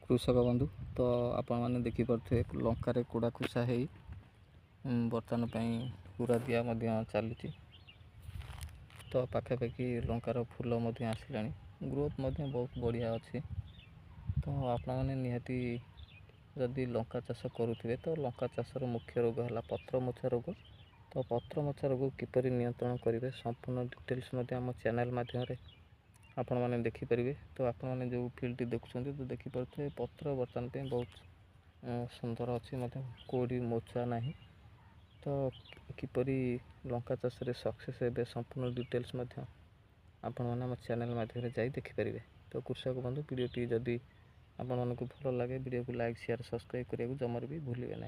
कृषक बंधु तो आपण मैंने देखिपे लंकार कुड़ा खुशा हो बर्तमान पूरा दिया चली तो पाखापाखि लंकार फूल आसला ग्रोथ बहुत बढ़िया अच्छी। तो आपण मैंने निहाती जदि लंका चाष करुवे तो लंका चाषर मुख्य रोग है पत्र मोचा रोग। तो पत्र मोचा रोग किपर नियंत्रण करेंगे संपूर्ण डिटेल्स आम चैनल माध्यम आपण मैंने देखिपारे। तो आपण मैंने जो फील्ड देखुं तो देखिपे पत्र बर्तमान बहुत सुंदर अच्छी कोड़ी मोचा ना। तो किपरि लंका चाष सक्सेस हे संपूर्ण डिटेल्स आपण मैंने आम चैनल माध्यम जाई देखिपारे। तो कृषक बंधु वीडियोटी जदि आपण मानक भल लगे वीडियो को लाइक शेयर सब्सक्राइब करने को जमार भी भूलिए ना।